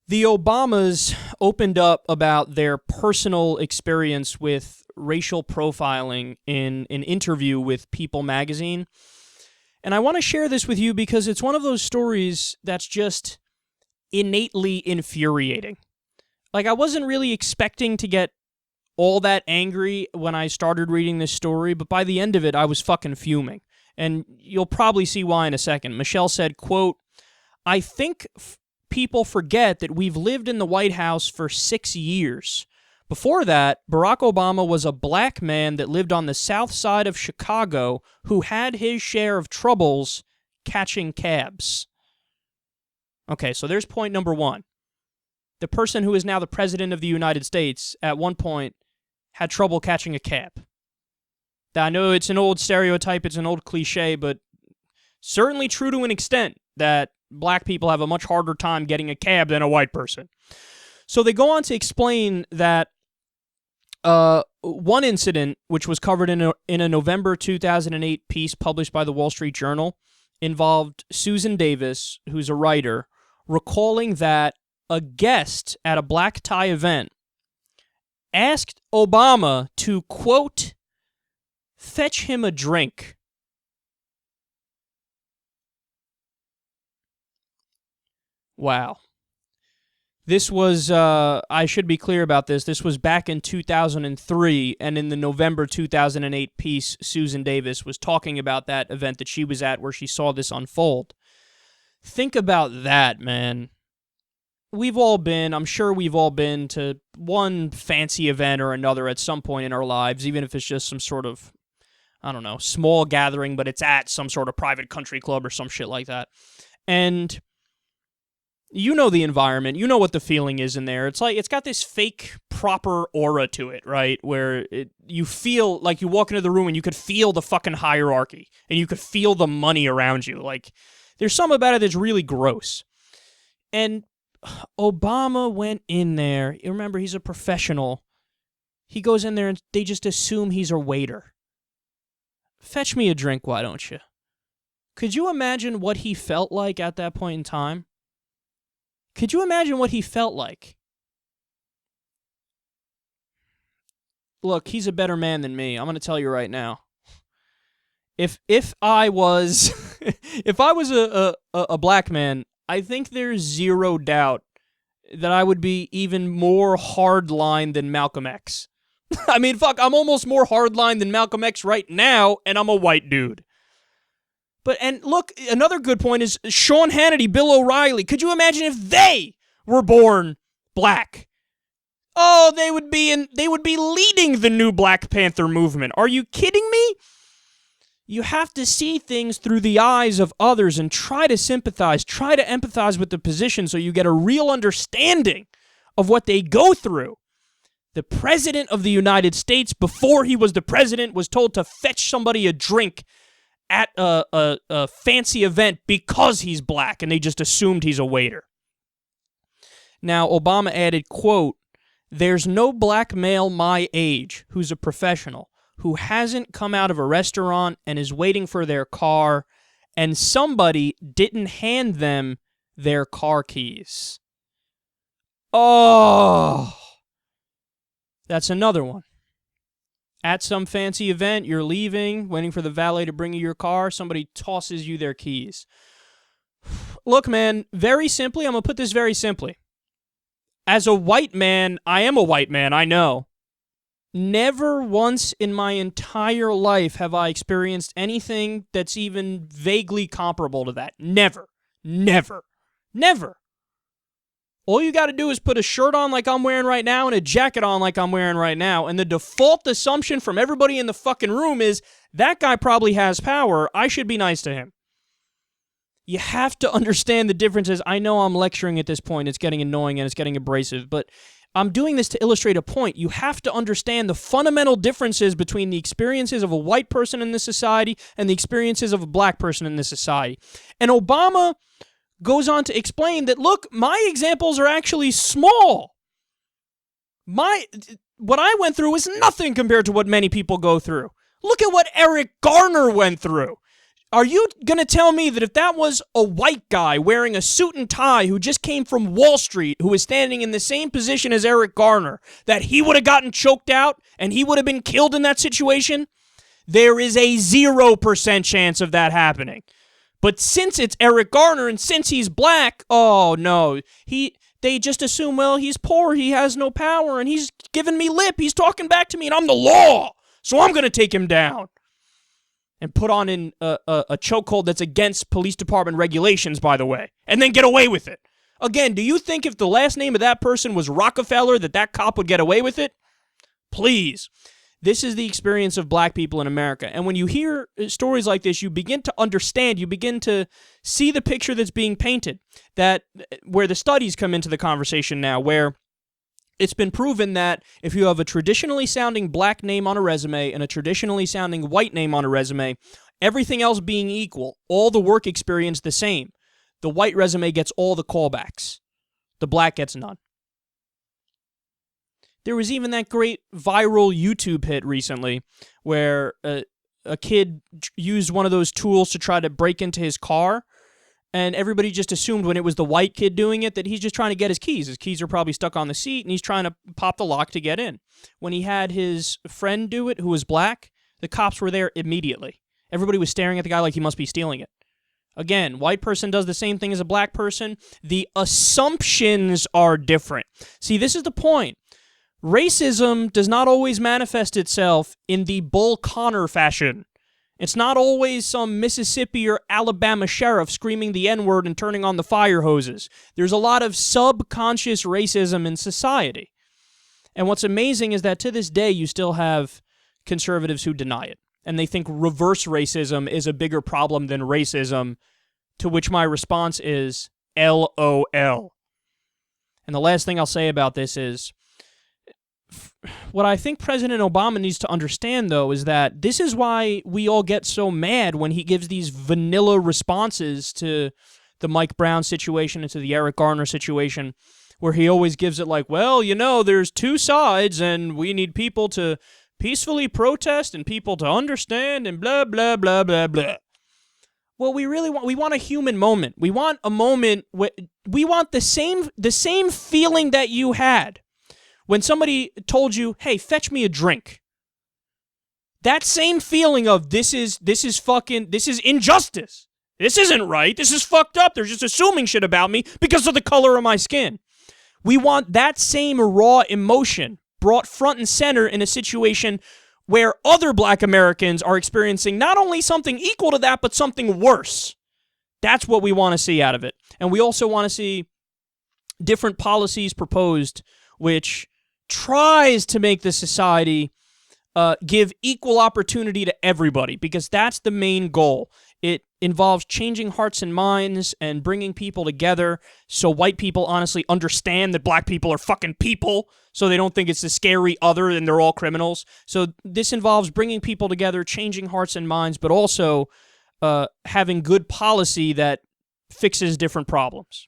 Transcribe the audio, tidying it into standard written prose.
The Obamas opened up about their personal experience with racial profiling in an interview with People magazine. And I want to share this with you because it's one of those stories that's just innately infuriating. Like, I wasn't really expecting to get all that angry when I started reading this story, but by the end of it, I was fucking fuming. And you'll probably see why in a second. Michelle said, quote, "I think people forget that we've lived in the White House for 6 years. Before that, Barack Obama was a black man that lived on the south side of Chicago who had his share of troubles catching cabs." Okay, so there's point number one. The person who is now the president of the United States at one point had trouble catching a cab. Now, I know it's an old stereotype, it's an old cliche, but certainly true to an extent that black people have a much harder time getting a cab than a white person. So they go on to explain that one incident, which was covered in a November 2008 piece published by the Wall Street Journal, involved Susan Davis, who's a writer, recalling that a guest at a black tie event asked Obama to, quote, "fetch him a drink." Wow. This was, I should be clear about this was back in 2003, and in the November 2008 piece, Susan Davis was talking about that event that she was at where she saw this unfold. Think about that, man. I'm sure we've all been to one fancy event or another at some point in our lives, even if it's just some sort of, I don't know, small gathering, but it's at some sort of private country club or some shit like that. And you know the environment, you know what the feeling is in there. It's like, it's got this fake proper aura to it, right? Where you feel like you walk into the room and you could feel the fucking hierarchy and you could feel the money around you. Like, there's something about it that's really gross. And Obama went in there. You remember, he's a professional. He goes in there and they just assume he's a waiter. Fetch me a drink, why don't you? Could you imagine what he felt like at that point in time? Could you imagine what he felt like? Look, he's a better man than me. I'm going to tell you right now. If I was if I was a black man, I think there's zero doubt that I would be even more hardline than Malcolm X. I mean, fuck, I'm almost more hardline than Malcolm X right now, and I'm a white dude. And look, another good point is Sean Hannity, Bill O'Reilly. Could you imagine if they were born black? Oh, they would be leading the new Black Panther movement. Are you kidding me? You have to see things through the eyes of others and try to sympathize, try to empathize with the position so you get a real understanding of what they go through. The President of the United States, before he was the president, was told to fetch somebody a drink at a fancy event because he's black, and they just assumed he's a waiter. Now, Obama added, quote, "There's no black male my age who's a professional who hasn't come out of a restaurant and is waiting for their car, and somebody didn't hand them their car keys." Oh, that's another one. At some fancy event, you're leaving, waiting for the valet to bring you your car, somebody tosses you their keys. Look, man, very simply, I'm going to put this very simply. As a white man, I am a white man, I know. Never once in my entire life have I experienced anything that's even vaguely comparable to that. Never. Never. Never. All you got to do is put a shirt on like I'm wearing right now and a jacket on like I'm wearing right now, and the default assumption from everybody in the fucking room is that guy probably has power. I should be nice to him. You have to understand the differences. I know I'm lecturing at this point. It's getting annoying and it's getting abrasive, but I'm doing this to illustrate a point. You have to understand the fundamental differences between the experiences of a white person in this society and the experiences of a black person in this society. And Obama goes on to explain that, look, my examples are actually small. What I went through is nothing compared to what many people go through. Look at what Eric Garner went through. Are you going to tell me that if that was a white guy wearing a suit and tie who just came from Wall Street, who was standing in the same position as Eric Garner, that he would have gotten choked out and he would have been killed in that situation? There is a 0% chance of that happening. But since it's Eric Garner and since he's black, oh no, they just assume, well, he's poor, he has no power, and he's giving me lip, he's talking back to me, and I'm the law, so I'm going to take him down. And put on in a chokehold that's against police department regulations, by the way, and then get away with it. Again, do you think if the last name of that person was Rockefeller that cop would get away with it? Please. This is the experience of black people in America. And when you hear stories like this, you begin to understand, you begin to see the picture that's being painted, that where the studies come into the conversation now, where it's been proven that if you have a traditionally sounding black name on a resume and a traditionally sounding white name on a resume, everything else being equal, all the work experience the same, the white resume gets all the callbacks. The black gets none. There was even that great viral YouTube hit recently where a kid used one of those tools to try to break into his car, and everybody just assumed when it was the white kid doing it that he's just trying to get his keys. His keys are probably stuck on the seat, and he's trying to pop the lock to get in. When he had his friend do it, who was black, the cops were there immediately. Everybody was staring at the guy like he must be stealing it. Again, white person does the same thing as a black person. The assumptions are different. See, this is the point. Racism does not always manifest itself in the Bull Connor fashion. It's not always some Mississippi or Alabama sheriff screaming the N-word and turning on the fire hoses. There's a lot of subconscious racism in society. And what's amazing is that to this day, you still have conservatives who deny it. And they think reverse racism is a bigger problem than racism, to which my response is LOL. And the last thing I'll say about this is, what I think President Obama needs to understand, though, is that this is why we all get so mad when he gives these vanilla responses to the Mike Brown situation and to the Eric Garner situation, where he always gives it like, well, you know, there's two sides, and we need people to peacefully protest and people to understand and blah, blah, blah, blah, blah. Well, we want a human moment. We want a moment where we want the same feeling that you had when somebody told you, hey, fetch me a drink. That same feeling of this is injustice. This isn't right. This is fucked up. They're just assuming shit about me because of the color of my skin. We want that same raw emotion brought front and center in a situation where other black Americans are experiencing not only something equal to that, but something worse. That's what we want to see out of it. And we also want to see different policies proposed which tries to make the society give equal opportunity to everybody, because that's the main goal. It involves changing hearts and minds and bringing people together so white people honestly understand that black people are fucking people, so they don't think it's the scary other and they're all criminals. So this involves bringing people together, changing hearts and minds, but also having good policy that fixes different problems.